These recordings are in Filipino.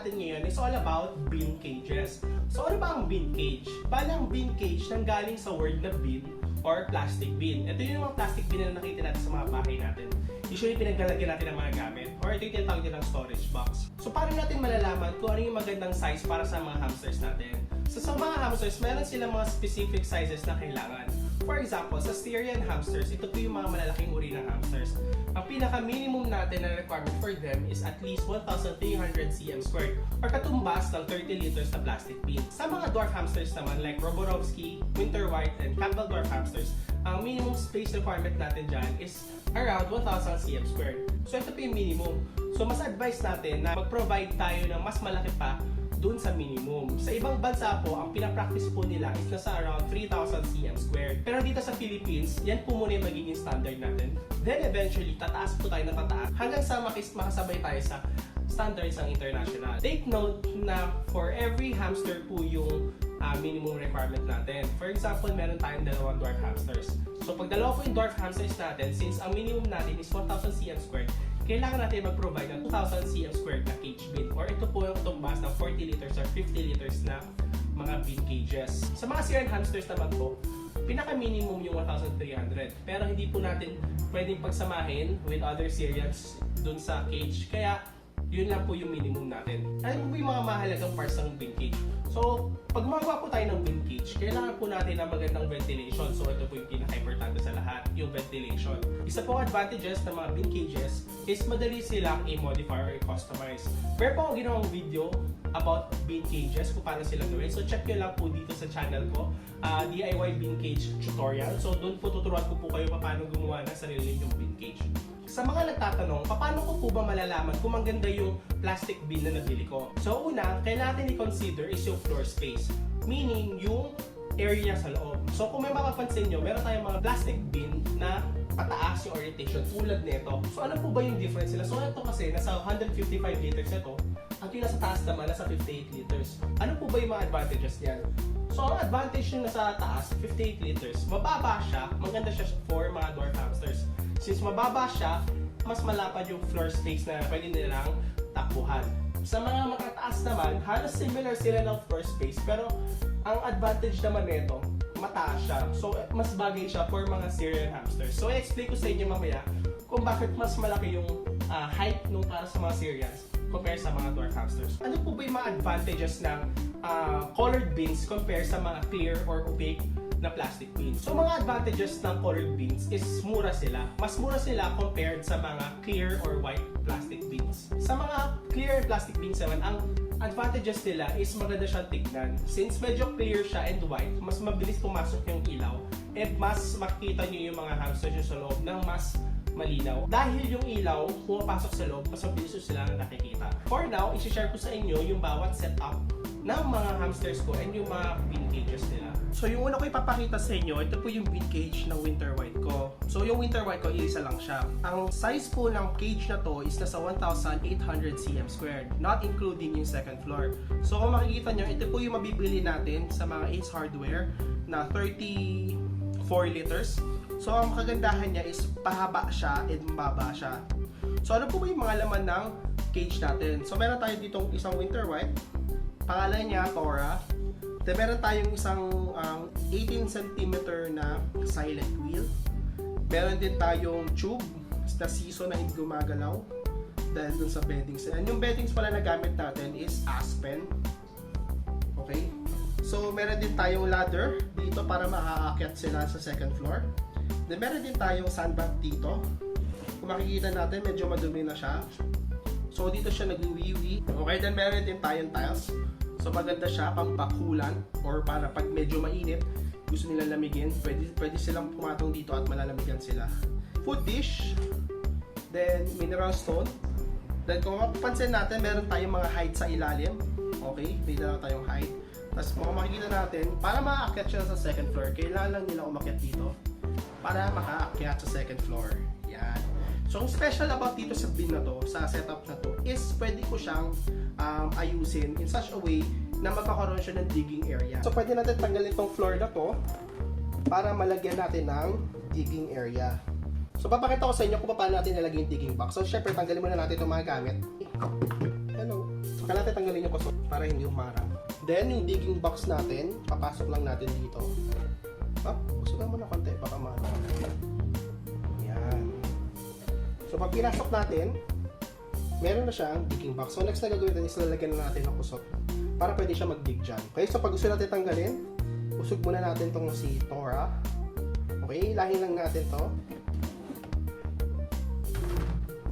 natin ngayon is all about bean cages. So ano ba ang bean cage? Bale ang bean cage nanggaling sa word na bean or plastic bin. Ito yung mga plastic bin na nakita natin sa mga bahay natin. Usually pinaglalagyan natin ng mga gamit or ito yung tinatawag din ng storage box. So paano natin malalaman kung ano yung magandang size para sa mga hamsters natin? So sa mga hamsters, meron silang mga specific sizes na kailangan. For example, sa Syrian hamsters, ito po yung mga malalaking uri ng hamsters. Ang pinaka-minimum natin na requirement for them is at least 1,300 cm squared or katumbas ng 30 liters na plastic bin. Sa mga dwarf hamsters naman like Roborovski, Winter White, and Campbell dwarf hamsters, ang minimum space requirement natin dyan is around 1,000 cm squared. So ito po yung minimum. So mas advice natin na mag-provide tayo ng mas malaki pa dun sa minimum. Sa ibang bansa po, ang pinapractice po nila is nasa around 3,000 cm squared. Pero dito sa Philippines, yan po muna yung magiging standard natin. Then eventually, tataas po tayo ng tataas hanggang sa makasabay tayo sa standards ng international. Take note na for every hamster po yung minimum requirement natin. For example, meron tayong dalawang dwarf hamsters. So pag dalawa po yung dwarf hamsters natin, since ang minimum natin is 1,000 cm squared, kailangan natin mag-provide ng 2,000 cm squared na cage bin or ito po yung tumbas ng 40 liters or 50 liters na mga bin cages. Sa mga Syrian hamsters naman po, pinaka-minimum yung 1,300 pero hindi po natin pwedeng pagsamahin with other Syrians dun sa cage kaya yun lang po yung minimum natin. Ano po yung mga mahalagang parts ng bin cage? So, pag gumagawa po tayo ng bin cage, kailangan po natin ng magandang ventilation. So, ito po yung pinaka-importante sa lahat, yung ventilation. Isa pong advantages ng mga bin cages is madali silang i-modify or i-customize. Meron po akong ginawang video about bin cages, kung paano sila gawin. So, check nyo lang po dito sa channel ko, DIY bin cage tutorial. So, doon po tuturuan ko po kayo paano gumawa ng sarili yung bin cage. Sa mga nagtatanong, paano ko po ba malalaman kung maganda yung plastic bin na nabili ko? So una, kailangan natin i-consider is yung floor space. Meaning, yung area sa loob. So kung may mapapansin nyo, meron tayong mga plastic bin na pataas yung orientation tulad nito. So ano po ba yung difference nila? So ito kasi, nasa 155 liters ito. At yung nasa taas naman, nasa 58 liters. Ano po ba yung mga advantages niyan? So ang advantage yung nasa taas, 58 liters, mababa siya, maganda siya for mga dwarf hamsters. Since mababa siya, mas malapad yung floor space na pwede nilang takbuhan. Sa mga matataas naman, halos similar sila ng floor space, pero ang advantage naman nito, mataas siya. So, mas bagay siya for mga Syrian hamsters. So, i-explain ko sa inyo mamaya kung bakit mas malaki yung height nung para sa mga Syrians compare sa mga dwarf hamsters. Ano po ba yung mga advantages ng colored beans compare sa mga clear or opaque na plastic beans? So mga advantages ng colored beans is mura sila. Mas mura sila compared sa mga clear or white plastic beans. Sa mga clear plastic beans naman, ang advantages nila is maganda siyang tignan. Since medyo clear siya and white, mas mabilis pumasok yung ilaw and mas makikita nyo yung mga hamsters nyo sa loob ng mas malinaw. Dahil yung ilaw pumapasok sa loob, mas mabilis sila nakikita. For now, isi-share ko sa inyo yung bawat setup ng mga hamsters ko and yung mga bin cages nila. So yung una ko ipapakita sa inyo, ito po yung bin cage ng Winter White ko. So yung Winter White ko, isa lang siya. Ang size po ng cage na to is nasa 1,800 cm squared, not including yung second floor. So kung makikita nyo, ito po yung mabibili natin sa mga Ace Hardware na 34 liters. So ang kagandahan niya is pahaba siya and mababa siya. So ano po ba yung mga laman ng cage natin? So meron tayo ditong isang Winter White. Pangalan niya, Tora. Then meron tayong isang 18 cm na silent wheel. Meron din tayong tube na siso na hindi gumagalaw dahil dun sa beddings. And yung beddings pala na gamit natin is Aspen. Okay? So meron din tayong ladder dito para makaakyat sila sa second floor. Then meron din tayong sandbag dito. Kung makikita natin, medyo madumi na siya. So dito siya nag-wiwi. Okay, then meron din tayong tiles. So maganda siya pang bakulan or para pag medyo mainit, gusto nila lamigin, pwede silang pumatong dito at malalamigan sila. Food dish, then mineral stone. Then kung mapapansin natin, meron tayong mga height sa ilalim. Okay, may dalawa tayong height. Tapos kung makikita natin, para makaakyat siya sa second floor, kailangan lang nila umakyat dito para makaakyat sa second floor. Yan. So, ang special about dito sa bin na to, sa setup na to, is pwede ko siyang ayusin in such a way na magkakaroon siya ng digging area. So, pwede natin tanggalin itong floor na to para malagyan natin ng digging area. So, papakita ko sa inyo kung paano natin nilagay yung digging box. So, syempre, tanggalin muna natin itong mga gamit. Hello. So, kailangan tanggalin yung kusot para hindi umarang. Then, yung digging box natin, papasok lang natin dito. Busugan mo na konti, baka maano. Yan. So, pag pinasok natin, meron na siyang digging box. So, next na gagawin natin is lalagyan na natin ng kusot para pwede siya mag-dig dyan. Okay, so pag gusto natin tanggalin, usog muna natin tong si Tora. Okay, lahin lang natin to.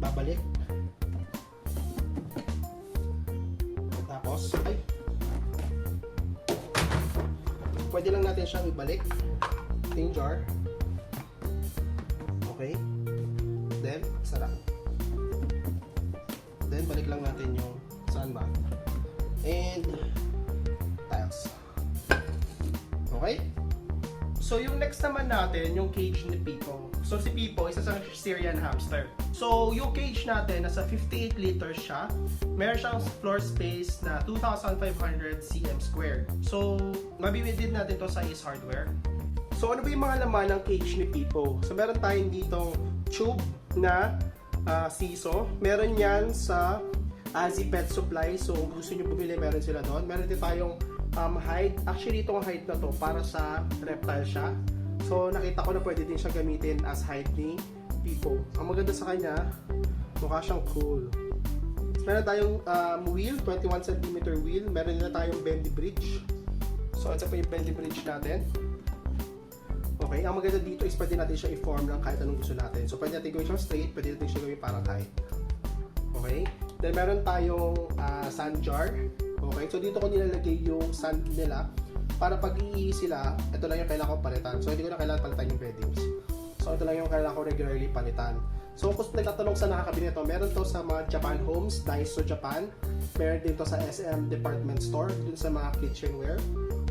Babalik. Tapos, pwede lang natin siyang ibalik. Ito yung jar. Okay. Then, sarap. Then, balik lang natin yung sandbag. And, tiles. Okay? So, yung next naman natin, yung cage ni Pipo. So, si Pipo, isa sa Syrian hamster. So, yung cage natin, nasa 58 liters siya. Meron siyang floor space na 2,500 cm squared. So, mabibili natin to sa Ace Hardware. So, ano ba yung mga laman ng cage ni Pipo? So, meron tayong ditong tube na siso. Meron yan sa Azzy Pet Supply. So, kung gusto nyo bumili, meron sila doon. Meron din tayong hide. Actually, itong hide na to para sa reptile siya. So, nakita ko na pwede din siya gamitin as hide ni Pipo. Ang maganda sa kanya, mukha siyang cool. Meron tayong wheel, 21 cm wheel. Meron na tayong bendy bridge. So, ito pa yung bendy bridge natin. Okay, ang maganda dito is pwede natin siya i-form ng kahit anong gusto natin. So, pwede natin gawin siya straight, pwede natin siya gawin parang height. Okay? Then, meron tayong sand jar. Okay, so dito ko nilalagay yung sand nila para pag iihi sila, ito lang yung kailangan ko palitan. So, hindi ko na kailangan palitan yung beddings. So, ito lang yung kailangan ko regularly palitan. So, kung nagtatanong sa nakakabili ito, meron to sa mga Japan Homes, Daiso Japan. Meron din to sa SM Department Store, dun sa mga kitchenware.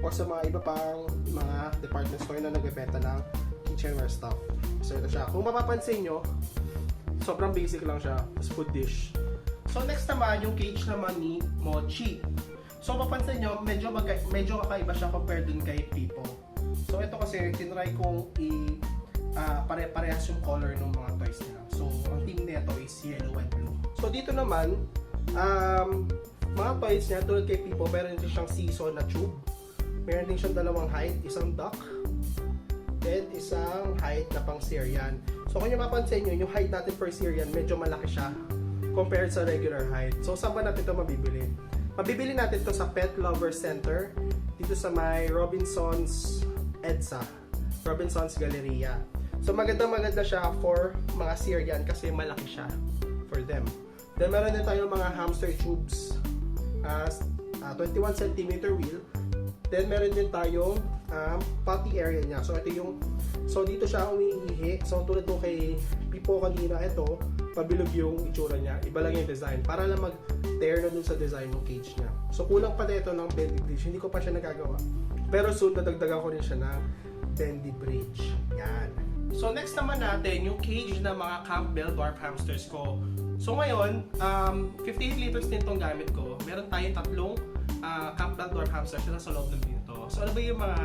Or sa mga iba pang mga department store na nagbebenta ng kitchenware stuff. So, ito siya. Kung mapapansin nyo, sobrang basic lang siya. Tapos food dish. So, next naman, yung cage naman ni Mochi. So, mapapansin nyo, medyo kakaiba siya compared dun kay Pipo. So, ito kasi, tinry kong pare-parehas yung color ng mga toys nila. So, ang team nito is yellow and blue. So, dito naman, mga toys niya, tulad kay Pipo, meron din siyang siso na tube. Meron din siyang dalawang height, isang duck, and isang height na pang Syrian. So, kung nyo mapansin nyo, yung height natin per Syrian, medyo malaki siya compared sa regular height. So, saan ba natin ito mabibili? Mabibili natin ito sa Pet Lover Center, dito sa may Robinson's EDSA, Robinson's Galleria. So, maganda siya for mga Syrian kasi malaki siya for them. Then, meron din tayong mga hamster tubes, 21 cm wheel. Then, meron din tayong potty area niya. So, dito siya umiihi. So, tulad nung kay Pipo kanina, ito, pabilog yung itsura niya. Iba lang yung design. Para lang mag-tear na dun sa design ng cage niya. So, kulang pa dito ng bendy bridge. Hindi ko pa siya nagagawa. Pero soon, dadagdagan ko rin siya ng bendy bridge. Yan. So, next naman natin, yung cage ng mga Campbell Dwarf Hamsters ko. So, ngayon, 58 liters din itong gamit ko. Meron tayong tatlong Campbell Dwarf Hamsters na sa loob ng dito. So, ano ba yung mga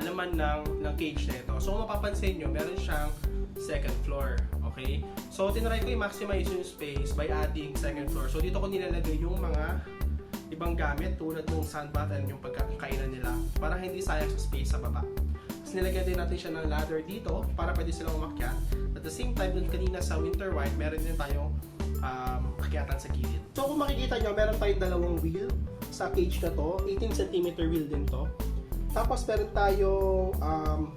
laman ng cage na ito? So, kung mapapansin nyo, meron siyang second floor. Okay? So, tinry ko i-maximize yung space by adding second floor. So, dito ko nilalagay yung mga ibang gamit tulad ng sandbath and yung pagkakainan nila para hindi sayang sa space sa baba. Tapos, nilagyan din natin siya ng ladder dito para pwede silang umakyat. At the same time, dun kanina sa Winter White, meron din tayong akyatan sa gilid. So, kung makikita nyo, meron tayong dalawang wheel sa cage na to. 18 cm wheel din to. Tapos, meron tayong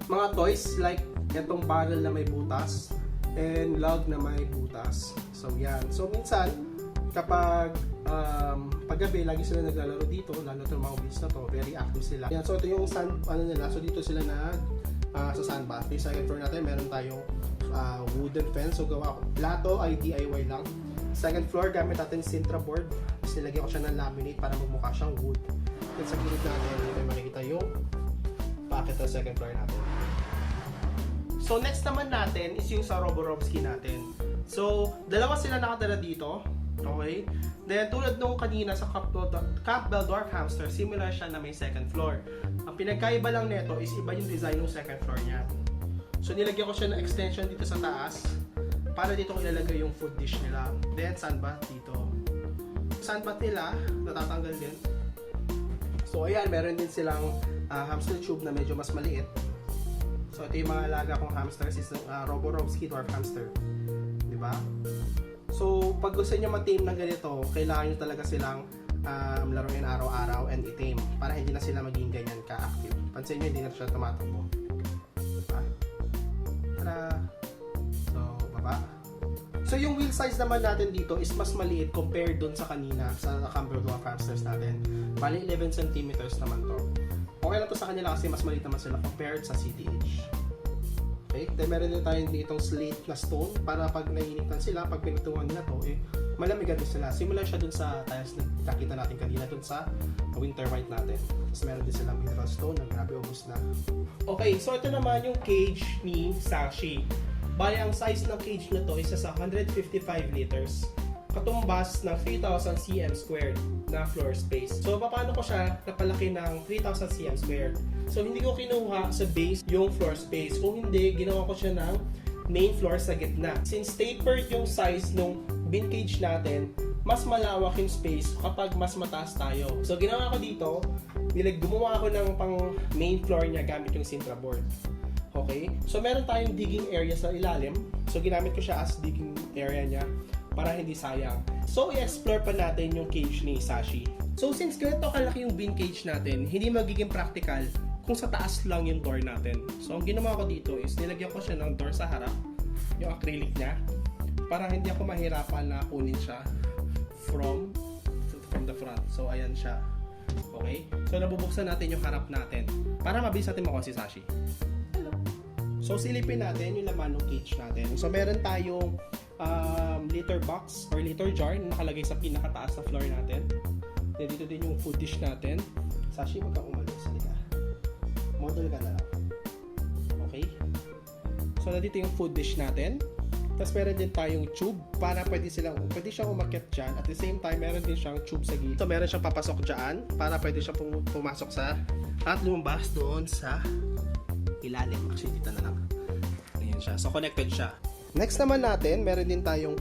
mga toys like itong barrel na may butas and log na may butas. So, yan. So, minsan, kapag paggabi, lagi sila naglalaro dito, lalo itong mga wheels na to, very active sila. Yan. So, ito yung nila. So, dito sila sa sandbath. Yung second floor natin, meron tayong wooden fence. So, lahat to ay DIY lang. Second floor, gamit natin Sintra board. Tapos, nilagyan ko siya ng laminate para magmukha siyang wood. Then, sa gilid natin, may makikita yung packet ng second floor natin. So, next naman natin is yung sa Roborovski natin. So, dalawa sila nakatira dito. Okay? Then, tulad nung kanina sa Campbell Dwarf Hamster, similar siya na may second floor. Ang pinagkaiba lang nito is iba yung design ng second floor niya. So, nilagyan ko siya ng extension dito sa taas para dito ko ilalagay yung food dish nila. Then, sandbath dito. sandbat nila, natatanggal din. So ayan, meron din silang hamster tube na medyo mas maliit. So ito yung mga alaga kong hamsters, is Roborovski dwarf hamster. Diba? So pag gusto niyo ma-tame ng ganito, kailangan nyo talaga silang laruin araw-araw and i-tame para hindi na sila maging ganyan ka-active. Pansin nyo, hindi na siya tumatakbo. Diba? Tara! So, baba. So yung wheel size naman natin dito is mas maliit compared dun sa kanina sa Cambro dwarf hamsters natin. Bali 11 cm naman to. Okay lang to sa kanila kasi mas maliit naman sila compared sa CTH. Okay, then meron din tayong ditong slate na stone para pag nainitan sila, pag pinutungan nila to, malamigan din sila. Similar siya dun sa tiles na nakita natin kanina dun sa winter white natin. Tapos meron din silang mineral stone na grabe ubos na. Okay, so ito naman yung cage ni Sashi. Bali, ang size ng cage na to is sa 155 liters. Katumbas ng 3,000 cm squared na floor space. So, paano ko siya napalaki ng 3,000 cm squared? So, hindi ko kinuha sa base yung floor space. Kung hindi, ginawa ko siya ng main floor sa gitna. Since tapered yung size ng bin cage natin, mas malawak yung space kapag mas mataas tayo. So, ginawa ko dito, gumawa ako ng pang main floor niya gamit yung Sintra board. Okay? So, meron tayong digging area sa ilalim. So, ginamit ko siya as digging area niya para hindi sayang. So, i-explore pa natin yung cage ni Sashi. So, since ganito kalaki yung bin cage natin, hindi magiging practical kung sa taas lang yung door natin. So, ang ginawa ko dito is nilagyan ko siya ng door sa harap, yung acrylic niya, para hindi ako mahirapan na kunin siya from the front. So, ayan siya. Okay? So, nabubuksan natin yung harap natin para mabilis natin makuha si Sashi. So, silipin natin yung laman ng cage natin. So, meron tayong litter box or litter jar na nakalagay sa pinakataas na floor natin. Then, dito din yung food dish natin. Sashi, wag kang umalis. Halika. Model ka na lang. Okay? So, nandito yung food dish natin. Tapos, meron din tayong tube para pwede siyang umakyat dyan. At the same time, meron din siyang tube sa gilid. So, meron siyang papasok dyan para pwede siyang pumasok sa at lumabas doon sa ilalim. Actually, dito na lang. Ayan siya. So, connected siya. Next naman natin, meron din tayong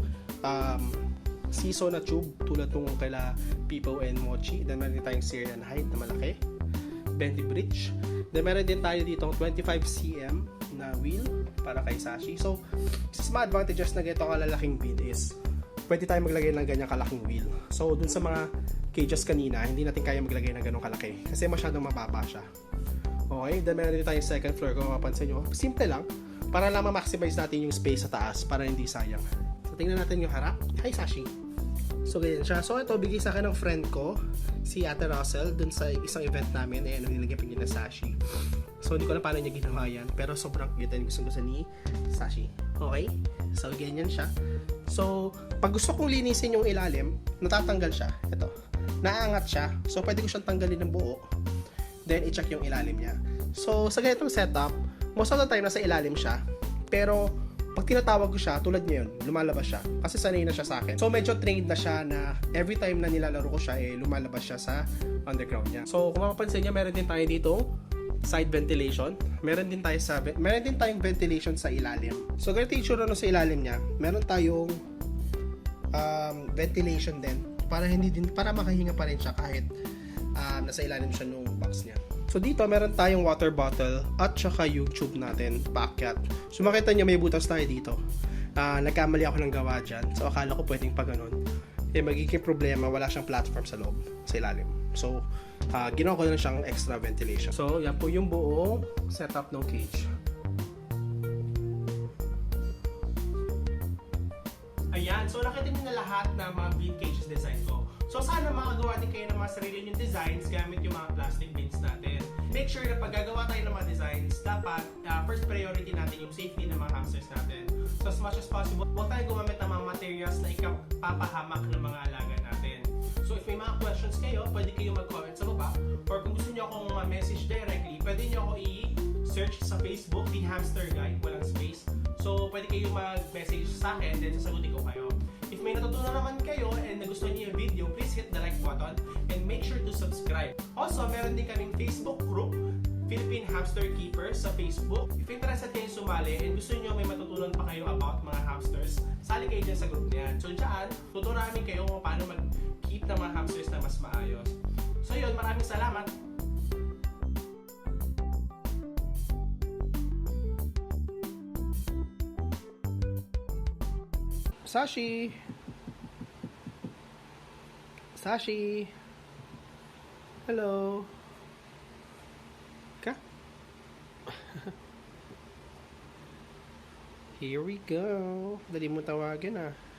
siso na tube tulad nung kaila Pipo and Mochi. Then, meron din tayong Syrian height na malaki. Bendy bridge. Then, meron din tayo dito 25 cm na wheel para kay Sashi. So, isa sa mga advantages na ganito kalalaking bin is pwede tayo maglagay ng ganyang kalaking wheel. So, dun sa mga cages kanina, hindi natin kaya maglagay ng ganong kalaki kasi masyadong mababa siya. Okay, then meron din tayong second floor kung mapapansin nyo. Simple lang, para lang ma-maximize natin yung space sa taas para hindi sayang. So, tingnan natin yung harap. Hi, Sashi! So, ganyan siya. So, ito, bigay sa akin ng friend ko, si Ate Russell, dun sa isang event namin. Ayan, nilagyan pa niya ng Sashi. So, hindi ko na paano niya ginawa yan, pero sobrang cute and gusto ni Sashi. Okay? So, ganyan siya. So, pag gusto kong linisin yung ilalim, natatanggal siya. Ito. Naangat siya. So, pwede ko siyang tanggalin ng buo. Then, i-check yung ilalim niya. So, sa ganitong setup, most of the time nasa ilalim siya. Pero, pag tinatawag ko siya, tulad ngayon, lumalabas siya. Kasi sanay na siya sa akin. So, medyo trained na siya na every time na nilalaro ko siya, lumalabas siya sa underground niya. So, kung mapapansin niya, meron din tayo dito side ventilation. Meron din tayong ventilation sa ilalim. So, ganito yung tsura sa ilalim niya. Meron tayong ventilation din para makahinga pa rin siya kahit nasa ilalim siya nung box niya. So dito meron tayong water bottle at saka yung tube natin paakyat. So makita niyo may butas tayo dito. Nagkamali ako ng gawa dyan. So akala ko pwedeng pa ganun. Magiging problema, wala siyang platform sa loob, sa ilalim. So ginawa ko na siyang extra ventilation. So yan po yung buong setup ng cage. Ayan, so nakita niyo na lahat ng mga bin cages design ko. So sana makagawa din kayo ng mga sarili yung designs gamit yung mga plastic bins natin. Make sure na pag gagawa tayo ng mga designs, dapat first priority natin yung safety ng mga hamsters natin. So as much as possible, huwag tayo gumamit ng mga materials na ikapapahamak ng mga alaga natin. So if may mga questions kayo, pwede kayo mag-comment sa baba. Or kung gusto niyo akong message directly, pwede niyo ako i-search sa Facebook, The Hamster Guide, walang space. So pwede kayo mag-message sa akin, then sasagutin ko kayo. If may natutunan naman kayo and nagustuhan niyo yung video, please hit the like button and make sure to subscribe. Also, meron din kaming Facebook group, Philippine Hamster Keepers sa Facebook. If interested kayo sumali and gusto niyo may matutunan pa kayo about mga hamsters, sali kayo dyan sa group niyan. So dyan, tuturuan kayo kung paano mag-keep ng mga hamsters na mas maayos. So yun, maraming salamat. Sashi! Sashi! Hello! Ka? Here we go. Dali mo tawagin ah.